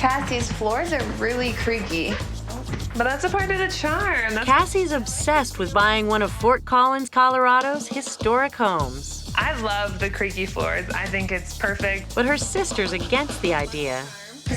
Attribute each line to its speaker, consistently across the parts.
Speaker 1: Cassie's floors are really creaky.
Speaker 2: But that's a part of the charm.
Speaker 3: Cassie's obsessed with buying one of Fort Collins, Colorado's historic homes.
Speaker 2: I love the creaky floors. I think it's perfect.
Speaker 3: But her sister's against the idea.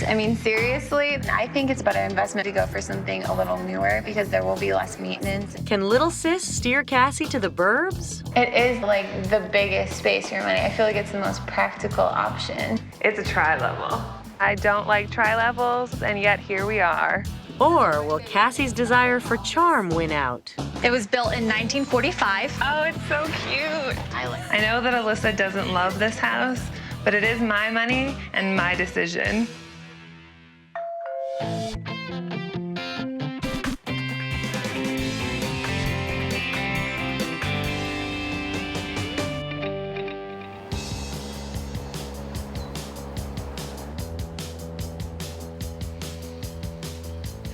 Speaker 1: I mean, seriously, I think it's a better investment to go for something a little newer because there will be less maintenance.
Speaker 3: Can little sis steer Cassie to the burbs?
Speaker 1: It is like the biggest space for your money. I feel like it's the most practical option.
Speaker 2: It's a tri-level. I don't like tri-levels, and yet here we are.
Speaker 3: Or will Cassie's desire for charm win out?
Speaker 4: It was built in 1945.
Speaker 2: Oh, it's so cute. I know that Alyssa doesn't love this house, but it is my money and my decision.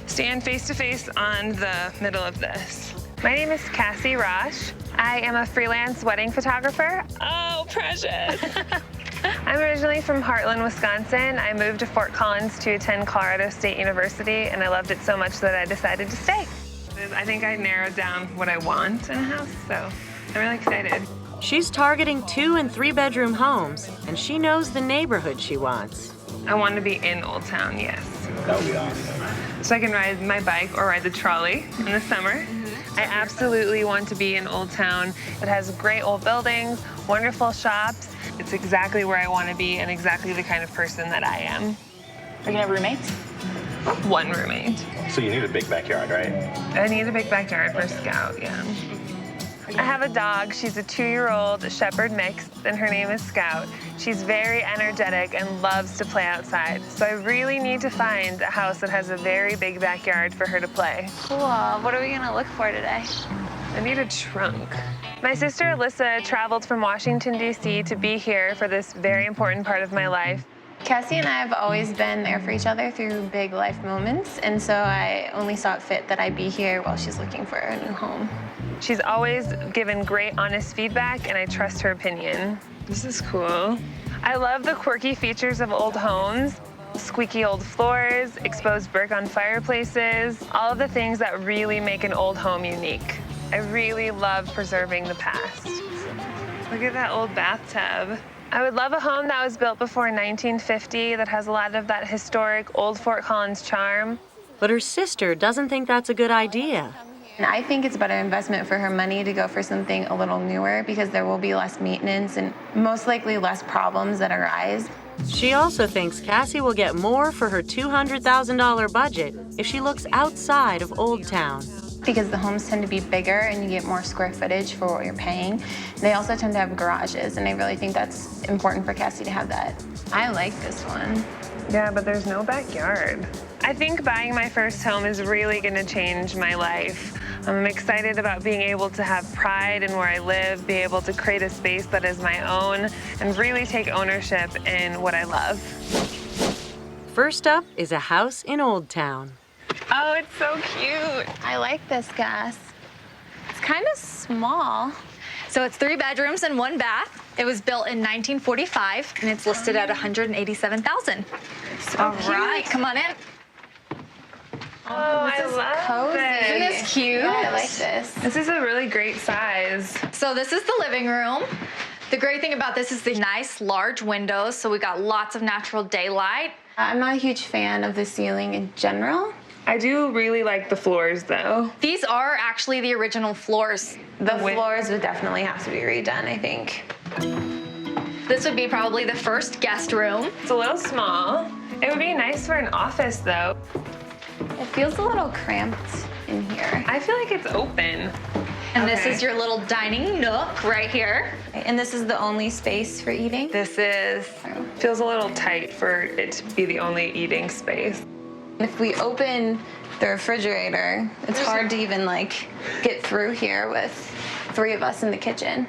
Speaker 2: Stand face to face on the middle of this. My name is Cassie Rosh. I am a freelance wedding photographer. Oh, precious. I'm originally from Heartland, Wisconsin. I moved to Fort Collins to attend Colorado State University, and I loved it so much that I decided to stay. I think I narrowed down what I want in a house, so I'm really excited.
Speaker 3: She's targeting 2- and 3-bedroom homes, and she knows the neighborhood she wants.
Speaker 2: I want to be in Old Town, yes.
Speaker 5: That would be awesome.
Speaker 2: So I can ride my bike or ride the trolley in the summer. I absolutely want to be in Old Town. It has great old buildings, wonderful shops. It's exactly where I want to be and exactly the kind of person that I am.
Speaker 4: Are you gonna have roommates?
Speaker 2: One roommate.
Speaker 5: So you need a big backyard, right?
Speaker 2: I need a big backyard for a scout, yeah. I have a dog. She's a 2-year-old shepherd mix, and her name is Scout. She's very energetic and loves to play outside. So I really need to find a house that has a very big backyard for her to play.
Speaker 4: Cool. What are we gonna look for today?
Speaker 2: I need a trunk. My sister Alyssa traveled from Washington, D.C. to be here for this very important part of my life.
Speaker 1: Cassie and I have always been there for each other through big life moments, and so I only saw it fit that I be here while she's looking for a new home.
Speaker 2: She's always given great, honest feedback, and I trust her opinion. This is cool. I love the quirky features of old homes. Squeaky old floors, exposed brick on fireplaces, all of the things that really make an old home unique. I really love preserving the past. Look at that old bathtub. I would love a home that was built before 1950 that has a lot of that historic old Fort Collins charm.
Speaker 3: But her sister doesn't think that's a good idea.
Speaker 1: And I think it's a better investment for her money to go for something a little newer because there will be less maintenance and most likely less problems that arise.
Speaker 3: She also thinks Cassie will get more for her $200,000 budget if she looks outside of Old Town.
Speaker 1: Because the homes tend to be bigger and you get more square footage for what you're paying. They also tend to have garages, and I really think that's important for Cassie to have that. I like this one.
Speaker 2: Yeah, but there's no backyard. I think buying my first home is really going to change my life. I'm excited about being able to have pride in where I live, be able to create a space that is my own, and really take ownership in what I love.
Speaker 3: First up is a house in Old Town.
Speaker 2: Oh, it's so cute.
Speaker 1: I like this, Gus. It's kind of small.
Speaker 4: So it's 3 bedrooms and 1 bath. It was built in 1945, and it's listed at $187,000.
Speaker 1: So
Speaker 4: All
Speaker 1: cute.
Speaker 4: right, come on in.
Speaker 2: Oh, I love
Speaker 1: cozy.
Speaker 2: this.
Speaker 4: Isn't this cute?
Speaker 1: Yeah, I like this.
Speaker 2: This is a really great size.
Speaker 4: So this is the living room. The great thing about this is the nice large windows, so we got lots of natural daylight.
Speaker 1: I'm not a huge fan of the ceiling in general.
Speaker 2: I do really like the floors, though.
Speaker 4: These are actually the original floors.
Speaker 1: The floors would definitely have to be redone, I think.
Speaker 4: This would be probably the first guest room.
Speaker 2: It's a little small. It would be nice for an office, though.
Speaker 1: It feels a little cramped in here.
Speaker 2: I feel like it's open.
Speaker 4: And this is your little dining nook right here.
Speaker 1: And this is the only space for eating?
Speaker 2: This feels a little tight for it to be the only eating space.
Speaker 1: If we open the refrigerator, it's hard to even like get through here with 3 of us in the kitchen.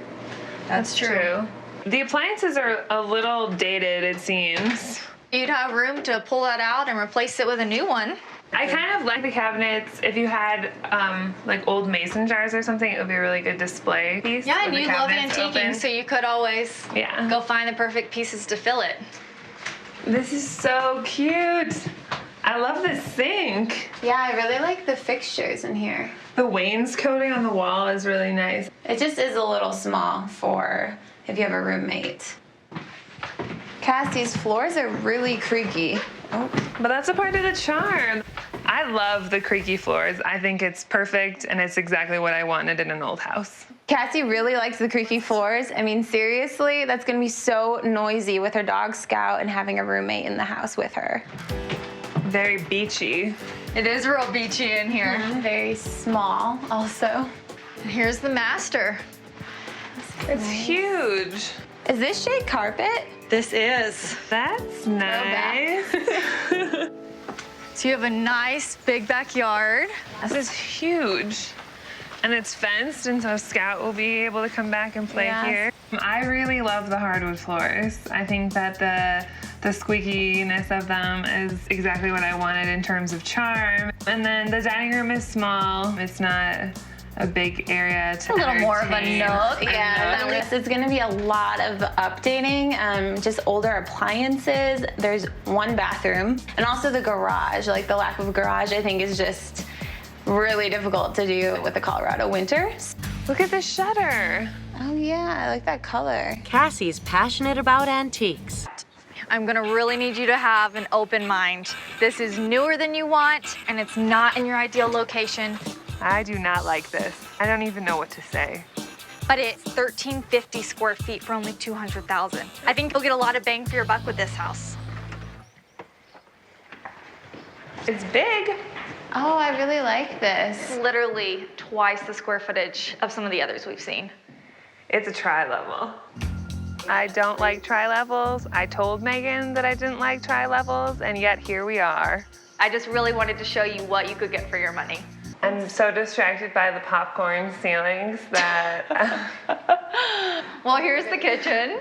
Speaker 2: That's true. The appliances are a little dated, it seems.
Speaker 4: You'd have room to pull that out and replace it with a new one.
Speaker 2: I kind of like the cabinets. If you had like old mason jars or something, it would be a really good display piece.
Speaker 4: Yeah, and
Speaker 2: with the
Speaker 4: you love
Speaker 2: cabinets
Speaker 4: antiquing,
Speaker 2: open.
Speaker 4: so you could always
Speaker 2: Yeah.
Speaker 4: go find the perfect pieces to fill it.
Speaker 2: This is so cute. I love this sink.
Speaker 1: Yeah, I really like the fixtures in here.
Speaker 2: The wainscoting on the wall is really nice.
Speaker 1: It just is a little small for if you have a roommate. Cassie's floors are really creaky. Oh.
Speaker 2: But that's a part of the charm. I love the creaky floors. I think it's perfect and it's exactly what I wanted in an old house.
Speaker 1: Cassie really likes the creaky floors. I mean, seriously, that's gonna be so noisy with her dog Scout and having a roommate in the house with her.
Speaker 2: Very beachy.
Speaker 4: It is real beachy in here.
Speaker 1: Very small also.
Speaker 4: And here's the master.
Speaker 2: It's huge.
Speaker 1: Is this shade carpet?
Speaker 4: This is.
Speaker 2: That's nice.
Speaker 4: So you have a nice big backyard.
Speaker 2: This is huge. And it's fenced, and so Scout will be able to come back and play here. I really love the hardwood floors. I think that the squeakiness of them is exactly what I wanted in terms of charm. And then the dining room is small. It's not a big area to
Speaker 4: A little more of a nook.
Speaker 1: Yeah, it's gonna be a lot of updating, just older appliances. There's one bathroom, and also the garage. Like the lack of a garage, I think, is just really difficult to do with the Colorado winters.
Speaker 2: Look at the shutter.
Speaker 1: Oh yeah, I like that color.
Speaker 3: Cassie's passionate about antiques.
Speaker 4: I'm gonna really need you to have an open mind. This is newer than you want, and it's not in your ideal location.
Speaker 2: I do not like this. I don't even know what to say.
Speaker 4: But it's 1,350 square feet for only $200,000. I think you'll get a lot of bang for your buck with this house.
Speaker 2: It's big.
Speaker 1: Oh, I really like this.
Speaker 4: Literally twice the square footage of some of the others we've seen.
Speaker 2: It's a tri-level. I don't like tri-levels. I told Megan that I didn't like tri-levels, and yet here we are.
Speaker 4: I just really wanted to show you what you could get for your money.
Speaker 2: I'm so distracted by the popcorn ceilings that...
Speaker 4: Well, here's the kitchen.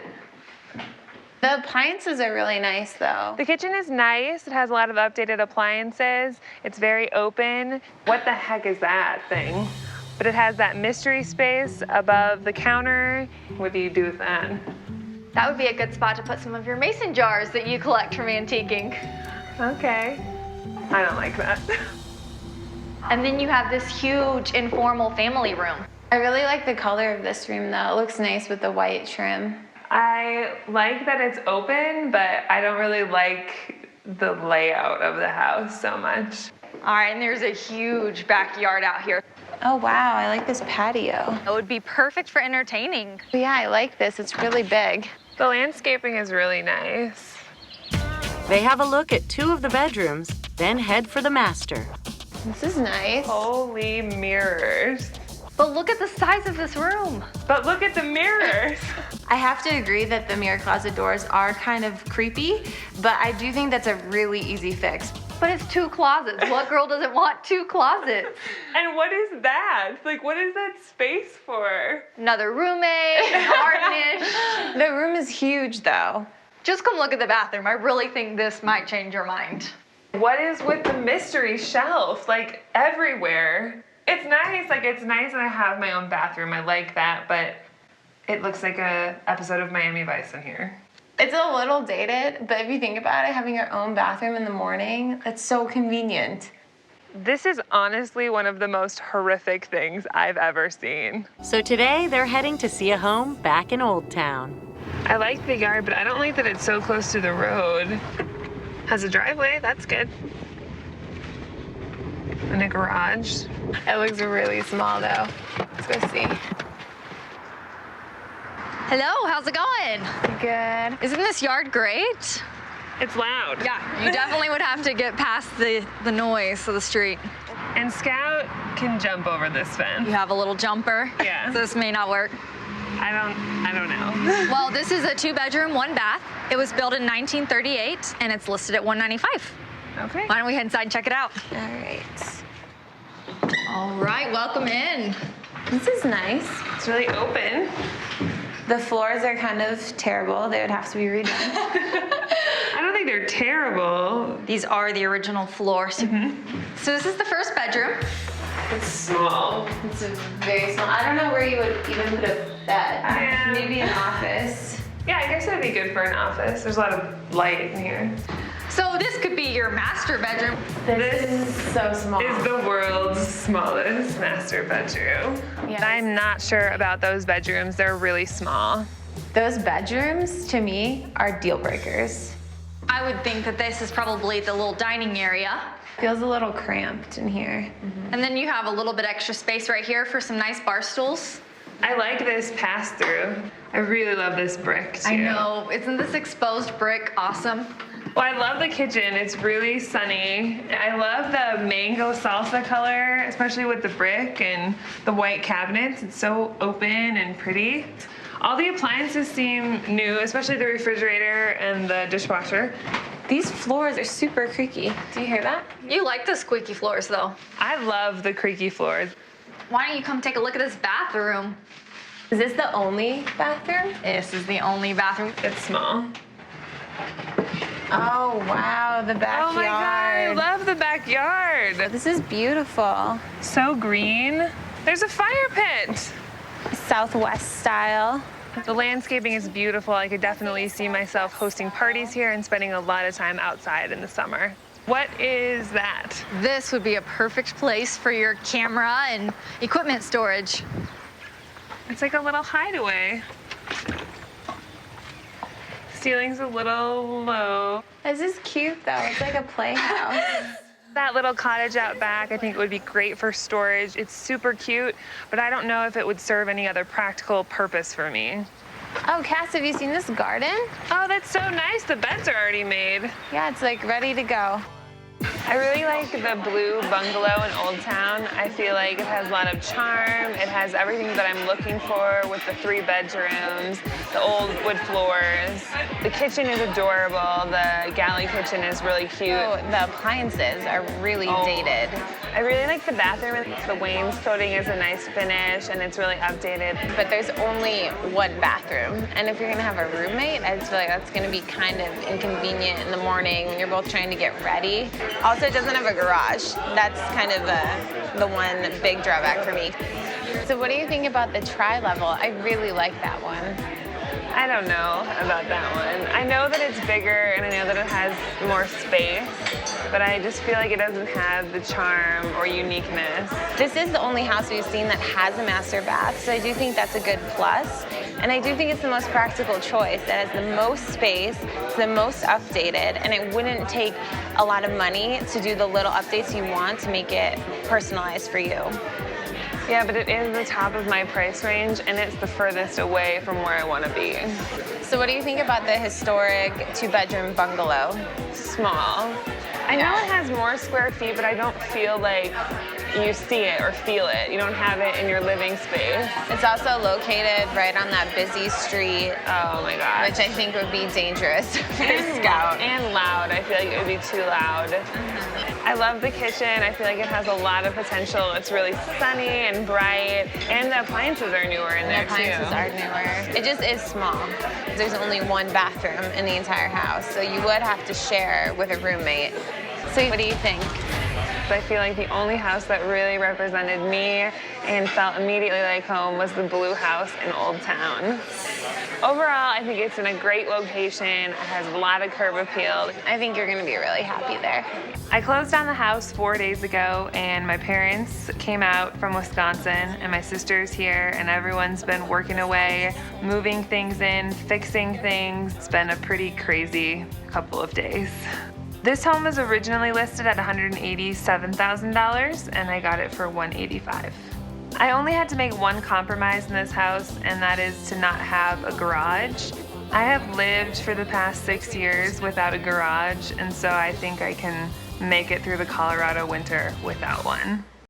Speaker 1: The appliances are really nice though.
Speaker 2: The kitchen is nice. It has a lot of updated appliances. It's very open. What the heck is that thing? But it has that mystery space above the counter. What do you do with that?
Speaker 4: That would be a good spot to put some of your mason jars that you collect from antiquing.
Speaker 2: Okay. I don't like that.
Speaker 4: And then you have this huge informal family room.
Speaker 1: I really like the color of this room though. It looks nice with the white trim.
Speaker 2: I like that it's open, but I don't really like the layout of the house so much.
Speaker 4: All right, and there's a huge backyard out here.
Speaker 1: Oh wow, I like this patio.
Speaker 4: It would be perfect for entertaining.
Speaker 1: Yeah, I like this. It's really big.
Speaker 2: The landscaping is really nice.
Speaker 3: They have a look at 2 of the bedrooms, then head for the master.
Speaker 1: This is nice.
Speaker 2: Holy mirrors.
Speaker 4: But look at the size of this room.
Speaker 2: But look at the mirrors.
Speaker 1: I have to agree that the mirror closet doors are kind of creepy, but I do think that's a really easy fix.
Speaker 4: But it's 2 closets. What girl doesn't want 2 closets?
Speaker 2: And what is that? Like, what is that space for?
Speaker 4: Another roommate, an art niche.
Speaker 1: The room is huge though.
Speaker 4: Just come look at the bathroom. I really think this might change your mind.
Speaker 2: What is with the mystery shelf? Like, everywhere. It's nice, and I have my own bathroom. I like that, but it looks like a episode of Miami Vice in here.
Speaker 1: It's a little dated, but if you think about it, having your own bathroom in the morning, that's so convenient.
Speaker 2: This is honestly one of the most horrific things I've ever seen.
Speaker 3: So today they're heading to see a home back in Old Town.
Speaker 2: I like the yard, but I don't like that it's so close to the road. Has a driveway, that's good. And a garage.
Speaker 1: It looks really small though. Let's go see.
Speaker 4: Hello, how's it going?
Speaker 1: Good.
Speaker 4: Isn't this yard great?
Speaker 2: It's loud.
Speaker 4: Yeah, you definitely would have to get past the noise of the street.
Speaker 2: And Scout can jump over this fence.
Speaker 4: You have a little jumper.
Speaker 2: Yeah.
Speaker 4: So this may not work.
Speaker 2: I don't know.
Speaker 4: Well, this is a 2-bedroom, 1 bath. It was built in 1938 and it's listed at $195.
Speaker 2: Okay.
Speaker 4: Why don't we head inside and check it out?
Speaker 1: All right.
Speaker 4: All right, welcome in.
Speaker 1: This is nice.
Speaker 2: It's really open.
Speaker 1: The floors are kind of terrible. They would have to be redone.
Speaker 2: I don't think they're terrible.
Speaker 4: These are the original floors. So this is the first bedroom.
Speaker 2: It's small.
Speaker 1: It's a very small. I don't know where you would even put a bed.
Speaker 2: Yeah.
Speaker 1: Maybe an office.
Speaker 2: Yeah, I guess that'd be good for an office. There's a lot of light in here.
Speaker 4: So this could be your master bedroom.
Speaker 2: This
Speaker 1: is so small.
Speaker 2: is the world's smallest master bedroom.
Speaker 1: Yes.
Speaker 2: I'm not sure about those bedrooms. They're really small.
Speaker 1: Those bedrooms, to me, are deal breakers.
Speaker 4: I would think that this is probably the little dining area.
Speaker 1: Feels a little cramped in here.
Speaker 4: And then you have a little bit extra space right here for some nice bar stools.
Speaker 2: I like this pass-through. I really love this brick, too.
Speaker 4: I know, isn't this exposed brick awesome?
Speaker 2: Well, I love the kitchen. It's really sunny. I love the mango salsa color, especially with the brick and the white cabinets. It's so open and pretty. All the appliances seem new, especially the refrigerator and the dishwasher.
Speaker 1: These floors are super creaky. Do you hear that?
Speaker 4: You like the squeaky floors though.
Speaker 2: I love the creaky floors.
Speaker 4: Why don't you come take a look at this bathroom?
Speaker 1: Is this the only bathroom?
Speaker 4: This is the only bathroom.
Speaker 2: It's small.
Speaker 1: Oh, wow, the backyard.
Speaker 2: Oh my God, I love the backyard.
Speaker 1: This is beautiful.
Speaker 2: So green. There's a fire pit.
Speaker 1: Southwest style.
Speaker 2: The landscaping is beautiful. I could definitely see myself hosting parties here and spending a lot of time outside in the summer. What is that?
Speaker 4: This would be a perfect place for your camera and equipment storage.
Speaker 2: It's like a little hideaway. Ceiling's a little low.
Speaker 1: This is cute, though. It's like a playhouse.
Speaker 2: That little cottage out back, I think it would be great for storage. It's super cute, but I don't know if it would serve any other practical purpose for me.
Speaker 1: Oh, Cass, have you seen this garden?
Speaker 2: Oh, that's so nice. The beds are already made.
Speaker 1: Yeah, it's like ready to go.
Speaker 2: I really like the blue bungalow in Old Town. I feel like it has a lot of charm. It has everything that I'm looking for with the 3 bedrooms, the old wood floors. The kitchen is adorable. The galley kitchen is really cute.
Speaker 1: Oh, the appliances are really dated.
Speaker 2: I really like the bathroom. The wainscoting is a nice finish and it's really updated.
Speaker 1: But there's only one bathroom. And if you're gonna have a roommate, I just feel like that's gonna be kind of inconvenient in the morning when you're both trying to get ready. Also, it doesn't have a garage. That's kind of the one big drawback for me. So what do you think about the tri-level? I really like that one.
Speaker 2: I don't know about that one. I know that it's bigger and I know that it has more space, but I just feel like it doesn't have the charm or uniqueness.
Speaker 1: This is the only house we've seen that has a master bath, so I do think that's a good plus. And I do think it's the most practical choice. It has the most space, it's the most updated, and it wouldn't take a lot of money to do the little updates you want to make it personalized for you.
Speaker 2: Yeah, but it is the top of my price range and it's the furthest away from where I want to be.
Speaker 1: So what do you think about the historic 2-bedroom bungalow?
Speaker 2: Small. I know it has more square feet, but I don't feel like you see it or feel it. You don't have it in your living space.
Speaker 1: It's also located right on that busy street.
Speaker 2: Oh my God.
Speaker 1: Which I think would be dangerous for a
Speaker 2: And
Speaker 1: scout.
Speaker 2: And loud. I feel like it would be too loud. I love the kitchen. I feel like it has a lot of potential. It's really sunny and bright. And the appliances are newer in there
Speaker 1: The appliances
Speaker 2: too.
Speaker 1: are newer. It just is small. There's only one bathroom in the entire house, so you would have to share with a roommate. So what do you think?
Speaker 2: I feel like the only house that really represented me and felt immediately like home was the blue house in Old Town. Overall, I think it's in a great location. It has a lot of curb appeal.
Speaker 1: I think you're gonna be really happy there.
Speaker 2: I closed on the house 4 days ago, and my parents came out from Wisconsin, and my sister's here, and everyone's been working away, moving things in, fixing things. It's been a pretty crazy couple of days. This home was originally listed at $187,000, and I got it for $185,000. I only had to make one compromise in this house, and that is to not have a garage. I have lived for the past 6 years without a garage, and so I think I can make it through the Colorado winter without one.